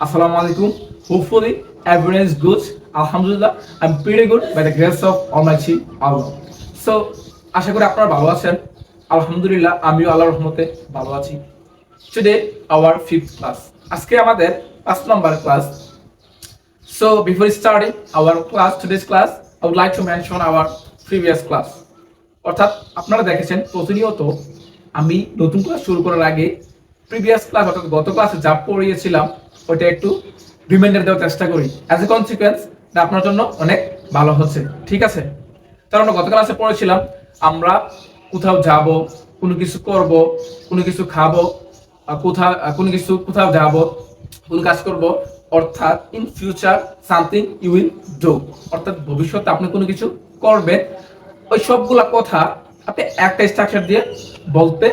Assalamu alaikum. Hopefully, everyone is good. Alhamdulillah, I'm pretty good by the grace of Almighty Allah. So, আশা করি আপনারা ভালো আছেন। আলহামদুলিল্লাহ, আমিও আল্লাহর রহমতে ভালো আছি। Today, our fifth class. আজকে আমাদের 5 নম্বর class. So, before starting our class, today's class, I would like to mention our previous class. অর্থাৎ আপনারা দেখেছেন প্রতিনিয়ত আমি নতুন ক্লাস শুরু করার আগে প্রিভিয়াস ক্লাস অর্থাৎ গত ক্লাসে যা পড়িয়েছিলাম ওইটা একটু রিমাইন্ডার দেওয়ার চেষ্টা করি। অ্যাজ এ কনসিকুয়েন্স আপনার জন্য অনেক ভালো হচ্ছে, ঠিক আছে? কারণ আমরা গত ক্লাসে পড়েছিলাম আমরা কোথাও যাব, কোনো কিছু করব, কোনো কিছু খাবো, কোথাও যাব, কোন কাজ করব, অর্থাৎ in future something you will do, অর্থাৎ ভবিষ্যতে আপনি কোনো কিছু করবেন। ওই সবগুলা কথা আপনি একটা স্ট্রাকচার দিয়ে বলতে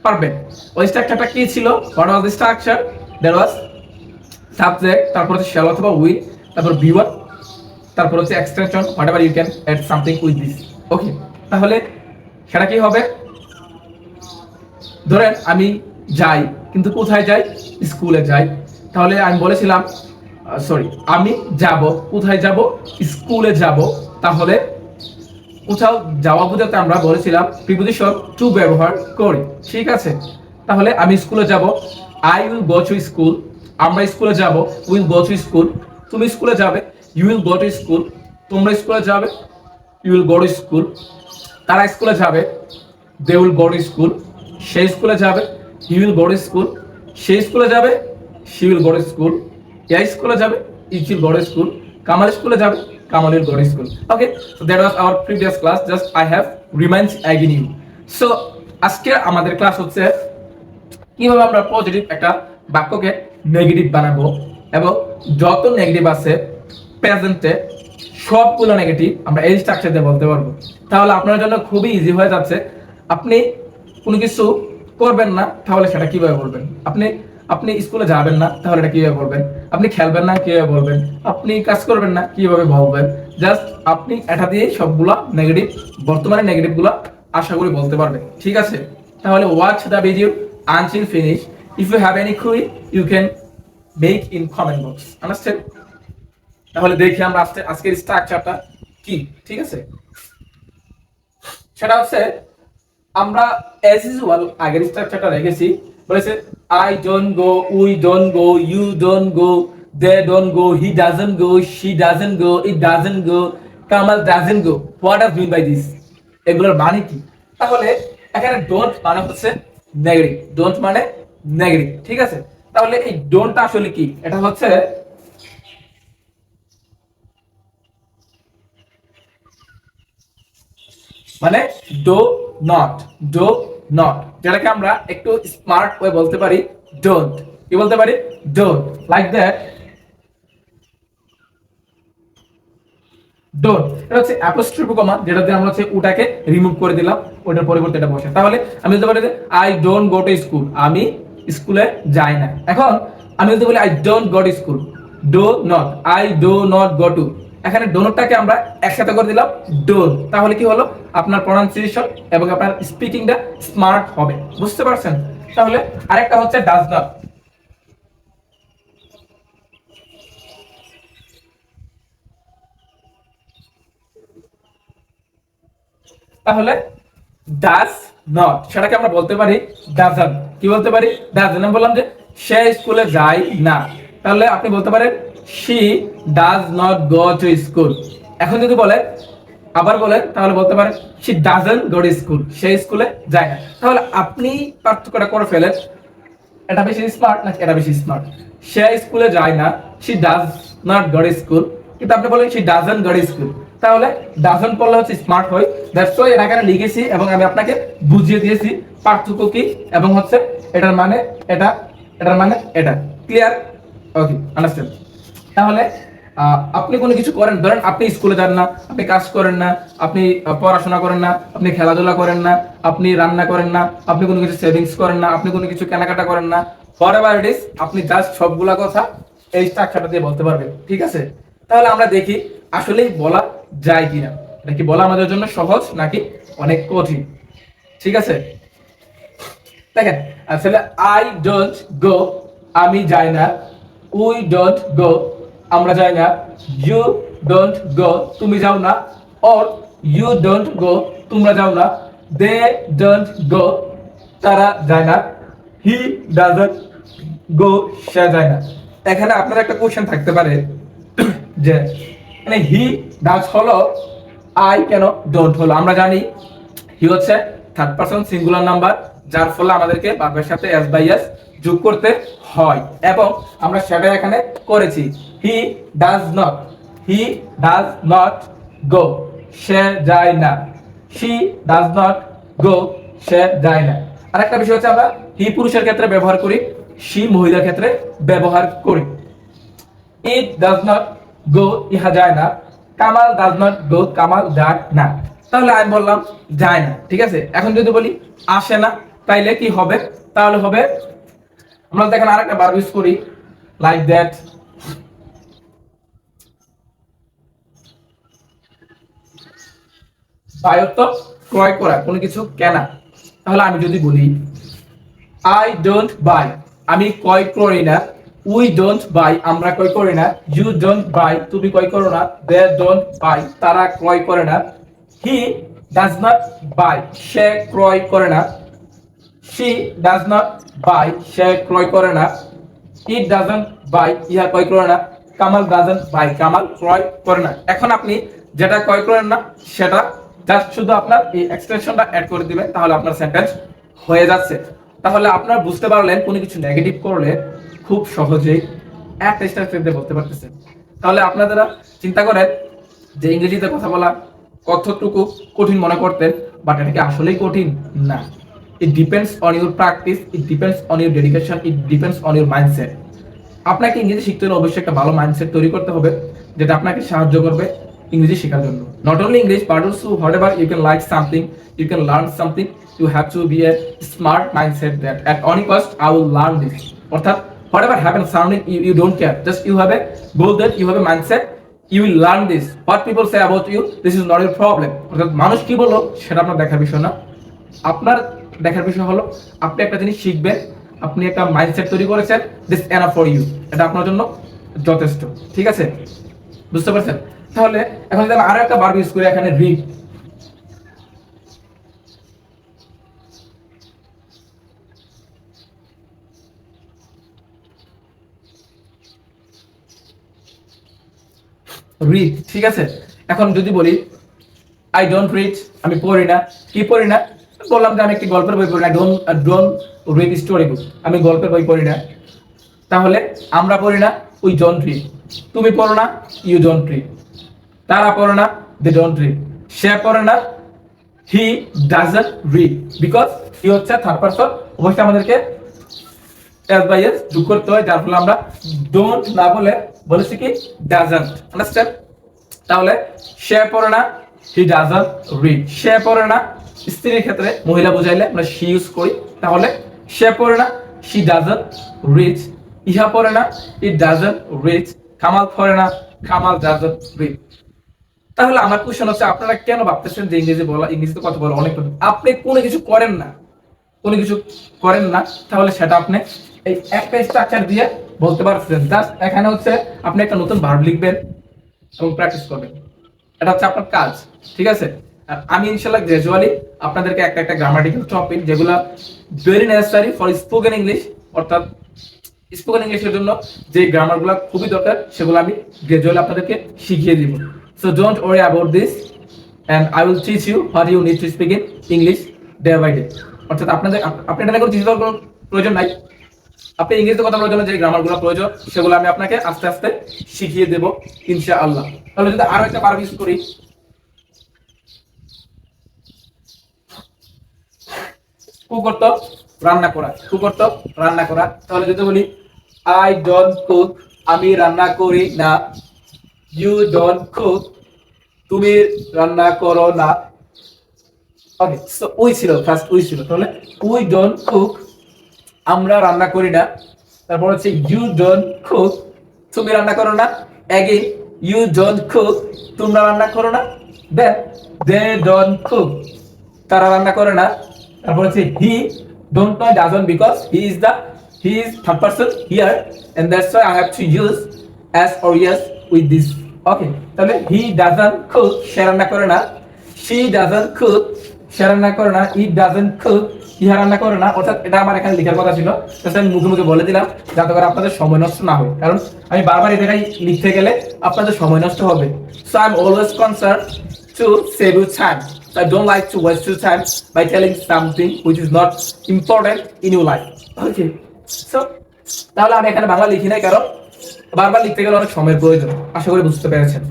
পারবেন। ওই স্ট্রাকচারটা কি ছিল? What was the structure? There was subject, তারপর হচ্ছে শ্যাল অথবা উইল, তারপর বি1, তারপর হচ্ছে extension whatever you can add something with this. Okay, তাহলে সেটা কি হবে? ধরেন আমি যাই, কিন্তু কোথায় যাই? স্কুলে যাই। তাহলে আমি বলেছিলাম আমি যাব, কোথায় যাব? স্কুলে যাব। তাহলে কোথাও যাওয়া বোঝাতে আমরা বলেছিলাম প্রিপোজিশন টু ব্যবহার করি, ঠিক আছে? তাহলে আমি স্কুলে যাব, I will go to school. আমরা স্কুলে যাব, উইল গো টু স্কুল। তুমি স্কুলে যাবে, you will go to school. তোমরা স্কুলে যাবে, you will go to school. তারা স্কুলে যাবে, they will go to school. সে স্কুলে যাবে, he will go to school. সে স্কুলে যাবে, she will go to school. ইয়া স্কুলে যাবে, it will go to school. Kamal স্কুলে যাবে, Kamal will go to school. Okay, so that was our previous class. Just I have reminds again you. So আজকে আমাদের ক্লাস হচ্ছে কিভাবে আমরা পজিটিভ একটা বাক্যকে নেগেটিভ বানাবো এবং যত নেগেটিভ আছে প্রেজেন্টে সবগুলো নেগেটিভ আমরা এই স্ট্রাকচার দিয়ে বলতে পারবো। তাহলে আপনার জন্য খুবই ইজি হয়ে যাচ্ছে। আপনি কোনো কিছু করবেন না, তাহলে সেটা কিভাবে বলবেন? আপনি আপনি স্কুলে যাবেন না, তাহলে এটা কিভাবে বলবেন? আপনি খেলবেন না, কিভাবে বলবেন? আপনি কাজ করবেন না, কিভাবে বলবেন? জাস্ট আপনি এটা দিয়ে সবগুলা নেগেটিভ, বর্তমানে নেগেটিভ গুলা আশা করি বলতে পারবেন, ঠিক আছে? তাহলে watch the video until finish. If you have any query, you can make in comment box. Understand? তাহলে দেখি আমরা আজকের স্ট্রাকচারটা কি, ঠিক আছে? সেটা হচ্ছে আমরা অ্যাজ ইউজুয়াল আগের স্ট্রাকচারটা রেখেছি। বলেছে I don't go, we don't go, you don't go, they don't go, he doesn't go, she doesn't go, it doesn't go, Kamal doesn't go. What does mean by this? এগুলোর মানে কি? তাহলে এখানে ডোন্ট মানে হচ্ছে নেগেটিভ, ডোন্ট মানে negative, ঠিক আছে? তাহলে এই ডোন্টটা আসলে কি? এটা হচ্ছে মানে ডো নট, যেটাকে আমরা একটু স্মার্ট ওয়ে বলতে পারি ডোন্ট। কি বলতে পারি? Don't, like that. ডোন্ট এটা হচ্ছে অ্যাপোস্ট্রফি কমা, যেটাতে আমরা হচ্ছে ওটাকে রিমুভ করে দিলাম, ওটার পরিবর্তে এটা বসে। তাহলে আমি বলতে পারি যে I don't go to school, আমি স্কুলে যাই না। এখন আমি যদি বলি I don't go to school, do not, I do not go to. এখানে ডোনটটাকে আমরা একসাথে করে দিলাম ডোন। তাহলে কি হলো? আপনার প্রনাউন্সিয়েশন এবং আপনার স্পিকিংটা স্মার্ট হবে, বুঝতে পারছেন? তাহলে আরেকটা হচ্ছে ডাজ নট। তাহলে ডাজ নট সেটাকে আমরা বলতে পারি ডাজন। কি বলতে পারি? ডাজন। আমি বললাম যে সে স্কুলে যায় না, তাহলে আপনি বলতে পারেন she does not go to school. এখন যদি বলে আবার বলেন, তাহলে বলতে পারেন she doesn't go to school, সে স্কুলে যায় না। তাহলে আপনি পার্থক্যটা করে ফেলেন, এটা বেশি স্মার্ট নাকি এটা বেশি স্মার্ট? সে স্কুলে যায় না, she does not go to school, কিন্তু আপনি বলেন she doesn't go to school. তাহলে ডাজন্ট পড়লে হচ্ছে স্মার্ট হয়। দ্যাটস ওয়াই এটা এখানে লিখেছি এবং আমি আপনাকে বুঝিয়ে দিয়েছি পার্থক্য কি এবং হচ্ছে এটার মানে এটা, এটার মানে এটা। ক্লিয়ার? ওকে, আন্ডারস্ট্যান্ড? তাহলে আপনি কোনো কিছু করেন, ধরেন আপনি স্কুলে যান না, আপনি কাজ করেন না, আপনি পড়াশোনা করেন না, আপনি খেলাধুলা করেন না, আপনি রান্না করেন না, আপনি কোনো কিছু সেভিংস করেন না, আপনি কোনো কিছু কেনাকাটা করেন না, হোয়াটএভার ইট ইজ, আপনি জাস্ট সবগুলা কথা এই স্ট্রাকচারটা দিয়ে বলতে পারবেন, ঠিক আছে? তাহলে আমরা দেখি আসলেই বলা যায় কিনা। এটা কি বলা আমাদের জন্য সহজ নাকি অনেক কঠিন, ঠিক আছে? দেখেন আসলে আই ডোন্ট গো, আমি যাই না, উই ডোন্ট গো, আমরা যাই না। ইউ ডোন্ট গো, তুমি যাও না। অর ইউ ডোন্ট গো, তোমরা যাও না। দে ডোন্ট গো, তারা যায় না। হি ডাজন্ট গো, সে যায় না। এখানে আপনার একটা কোশ্চেন থাকতে পারে যে মানে হি ডাজ হলো, আই কেন ডোন্ট হলো? আমরা জানি হি হচ্ছে থার্ড পারসন সিঙ্গুলার নাম্বার, যার ফলে আমাদেরকে ভার্বের সাথে এস বাই এস যোগ করতে হয়, এবং আমরা সেটা এখানে করেছি। He does not, he does not go, সে যায় না। শি ডাজ নট গো, সে যায় না। আরেকটা বিষয় হচ্ছে আমরা হি পুরুষের ক্ষেত্রে ব্যবহার করি, শি মহিলার ক্ষেত্রে ব্যবহার করি। ইট ডাজ নট গো, ইহা যায় না। কামাল ডাজ নট গো, কামাল যায় না। তাহলে আমি বললাম যায় না, ঠিক আছে। এখন যদি বলি আসে না, তাইলে কি হবে? তাহলে হবে, আমরা দেখেন আরেকটা ভার্ব ইউজ করি লাইক দ্যাট, বাই অর্থ ক্রয় করা, কোনো কিছু কেনা। তাহলে আমি যদি বলি আই ডোন্ট বাই, আমি ক্রয় করি না। উই ডোন্ট বাই, আমরা ক্রয় করি না। ইউ ডোন্ট বাই, তুমি ক্রয় করো না। দে ডোন্ট বাই, তারা ক্রয় করে না। হি ডাজ নট বাই, সে ক্রয় করে না। শি ডাজ নট বাই, সে ক্রয় করে না। ইট ডাজন্ট বাই, ইহা ক্রয় করে না। কামাল ডাজন্ট বাই, কামাল ক্রয় করে না। এখন আপনি যেটা ক্রয় করেন না সেটা জাস্ট শুধু আপনার এই এক্সটেনশনটা অ্যাড করে দিবেন, তাহলে আপনার সেন্টেন্স হয়ে যাচ্ছে। তাহলে আপনারা বুঝতে পারলেন কোনো কিছু নেগেটিভ করলে খুব সহজেই একটা স্ট্রাকচার দিয়ে বলতে পারতেছেন। তাহলে আপনারা চিন্তা করেন যে ইংরেজিতে কথা বলা কতটুকু কঠিন মনে করতেন, বাট এটা কি আসলেই কঠিন? না। It depends on your practice, it depends on your dedication, it depends on your mindset. আপনাকে ইংরেজি শিখতে হলে অবশ্যই একটা ভালো মাইন্ডসেট তৈরি করতে হবে, যেটা আপনাকে সাহায্য করবে ইংরেজি শেখার জন্য। Not only English but also whatever you can like something, you can learn something, you have to be a smart mindset that at any cost I will learn this. অর্থাৎ whatever happens surrounding you, you don't care, just you have a goal that you have a mindset, you will learn this. What people say about you, this is not your problem. অর্থাৎ মানুষ কি বললো সেটা আপনার দেখার বিষয় না। আপনার দেখার বিষয় হলো আপনি একটা জিনিস শিখবেন, আপনি একটা মাইন্ডসেট তৈরি করেছেন, দিস এনাফ ফর ইউ, এটা আপনার জন্য যথেষ্ট। ঠিক আছে, বুঝতে পারছেন? তাহলে এখন যদি আমি আরো একটা ভার্ব ইউজ করি এখানে, রিড। রিড, ঠিক আছে। এখন যদি বলি আই ডোন্ট রিড, আমি পড়ি না। কি পড়ি না? বললাম যে আমি একটি গল্পের বই পড়ি না। ডোন্ট রিড স্টোরি বুক, আমি গল্পের বই পড়ি না। তাহলে আমরা পড়ি না, উই ডোন্ট রিড। তুমি পড়ো না, ইউ ডোন্ট রিড। তারা পড়ে না, দে ডোন্ট রিড। সে পড়ে না, he doesn't read. Because he হচ্ছে থার্ড পারসন, অবশ্যই আমাদেরকে এস বাই এস যোগ করতে হয়, যার ফলে আমরা ডোন্ট না বলে বলেছি কি ডাজন্ট। আন্ডারস্ট্যান্ড? তাহলে সে পড়ে না, হি ডাজন্ট রিড। সে পড়ে না, স্ত্রীর ক্ষেত্রে মহিলা বোঝাইলে আমরা শি ইউজ করি। তাহলে সে পড়ে না, শি ডাজন্ট রিড। ইহা পড়ে না, ইট ডাজন্ট রিড। কামাল পড়ে না, কামাল ডাজন্ট রিড। তাহলে আমার কোশ্চেন হচ্ছে, আপনারা কেন ভাবতেছেন যে ইংরেজিতে কথা বলা অনেক কঠিন? আপনি কোনো কিছু করেন না, কোনো কিছু করেন না, তাহলে সেটা আপনি এই একটা স্ট্রাকচার দিয়ে বলতে পারছেন। জাস্ট এখানে হচ্ছে আপনি একটা নতুন ভার্ব লিখবেন এবং প্র্যাকটিস করবেন, এটা হচ্ছে আপনার কাজ। ঠিক আছে? আর আমি ইনশাআল্লাহ গ্রাজুয়ালি আপনাদেরকে একটা একটা গ্রামাটিক্যাল টপিক যেগুলো very necessary for spoken English, অর্থাৎ স্পোকেন ইংলিশের জন্য যে গ্রামারগুলো খুবই দরকার, সেগুলো আমি গ্রাজুয়ালি আপনাদেরকে শিখিয়ে দিব। So don't worry about this, and I will teach you what you need to speak in English day by day. অর্থাৎ আপনি এটা কোনো চিন্তা করার প্রয়োজন নাই। আপনি ইংরেজিতে কথা বলার জন্য যে গ্রামারগুলো প্রয়োজন, সেগুলো আমি আপনাকে আস্তে আস্তে শিখিয়ে দেব ইনশাআল্লাহ। তাহলে যদি আরো একটা ভার্ব ইউজ করি, কুক করতো রান্না করা, কুক করতো রান্না করা। তাহলে যদি বলি আই ডোন্ট কুক, আমি রান্না করি না। ইউ ডোন্ট কুক, তুমি রান্না করো না। ওকে, সো উই ছিল, ফার্স্ট উই ছিল। তাহলে উই ডোন্ট কুক, আমরা রান্না করি না। তারপর হচ্ছে ইউ ডোন্ট কুক, তুমি রান্না করো না। অ্যাগেইন ইউ ডোন্ট কুক, তোমরা রান্না করো না। দেন দে ডোন্ট কুক, তারা রান্না করে না। তারপর হচ্ছে হি ডোন্ট নয় doesn't, because he is the he is third person here, and that's why I have to use as or yes with this. Okay, তাহলে he doesn't cook, সে রান্না করে না। she doesn't cook, সে রান্না করে না। it doesn't cook, ইহা রান্না করে না। অর্থাৎ এটা আমার এখানে লেখার কথা ছিল, তাহলে আমি মুখে মুখে বলে দিলাম যাতে করে আপনাদের সময় নষ্ট না হয়, কারণ আমি বারবার এই জায়গায় লিখতে গেলে আপনাদের সময় নষ্ট হবে। So I'm always concerned to save you time. So I don't like to waste your time by telling something which is not important in your life. Okay, so তাহলে আমি এখানে বাংলা লিখি নাই, কারণ বারবার লিখতে গেলে অনেক সময়ের প্রয়োজন। আশা করি বুঝতে পেরেছেন।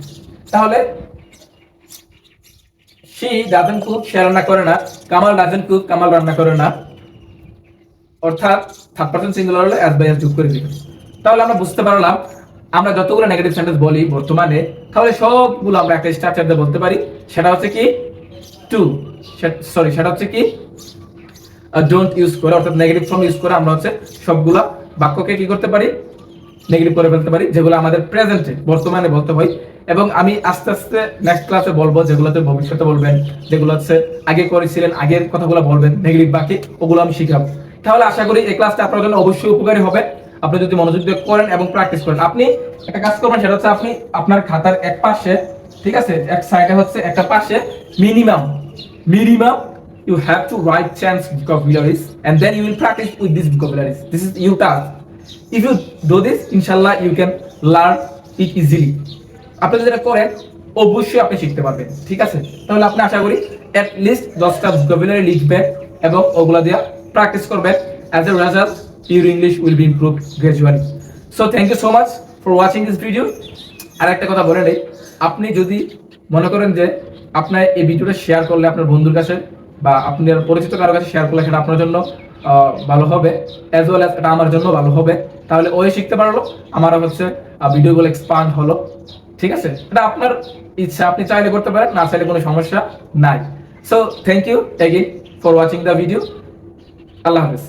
তাহলে she doesn't cook, সে রান্না করে না। কামাল doesn't cook, কামাল রান্না করে না। অর্থাৎ থার্ড পারসন সিঙ্গুলার হলে as by as যোগ করে দিবেন। তাহলে আমরা বুঝতে পারলাম আমরা যতগুলো নেগেটিভ সেন্টেন্স বলি বর্তমানে, তাহলে সবগুলো আমরা একটা স্ট্রাকচার দিয়ে বলতে পারি। সেটা হচ্ছে কি টু, সরি সেটা হচ্ছে কি ডোন্ট ইউজ করে, অর্থাৎ নেগেটিভ ফর্ম ইউজ করে আমরা হচ্ছে সবগুলা বাক্যকে কি করতে পারি, নেগেটিভ করে ফেলতে পারি, যেগুলো আমাদের প্রেজেন্টে বর্তমানে বলতে হয়। এবং আমি আস্তে আস্তে নেক্সট ক্লাসে বলবো যেগুলোতে ভবিষ্যতে বলবেন, যেগুলো হচ্ছে আগে করেছিলেন আগের কথাগুলো বলবেন নেগেটিভ বাকি, ওগুলো আমি শিখাবো। তাহলে আশা করি এই ক্লাসটা আপনার জন্য অবশ্যই উপকারী হবে, আপনি যদি মনোযোগ দিয়ে করেন এবং প্র্যাকটিস করেন। আপনি একটা কাজ করবেন, সেটা হচ্ছে আপনি আপনার খাতার এক পাশে, ঠিক আছে, এক সাইডে হচ্ছে একটা পাশে minimum you have to write 10 vocabularies and then you will practice with these vocabularies. This is your task. If you do this, inshallah you can learn it easily. আপনি যদি এটা করেন অবশ্যই আপনি শিখতে পারবেন, ঠিক আছে। তাহলে আপনি আশা করি at least 10টা vocabulary লিখবেন এবং ওগুলা দিয়ে প্র্যাকটিস করবেন। As a result, your English will be improved gradually. So thank you so much for watching this video. আর একটা কথা বলে নেই, আপনি যদি মনে করেন যে আপনার এই ভিডিওটা শেয়ার করলে আপনার বন্ধুর কাছে বা আপনার পরিচিত কারোর কাছে শেয়ার করলে সেটা আপনার জন্য ভালো হবে, অ্যাজ ওয়েল অ্যাজ এটা আমার জন্য ভালো হবে। তাহলে ওই শিখতে পারলো, আমারও হচ্ছে ভিডিওগুলো এক্সপান্ড হলো, ঠিক আছে। এটা আপনার ইচ্ছা, আপনি চাইলে করতে পারেন, না চাইলে কোনো সমস্যা নাই। So thank you again for watching the video. আল্লাহ হাফেজ।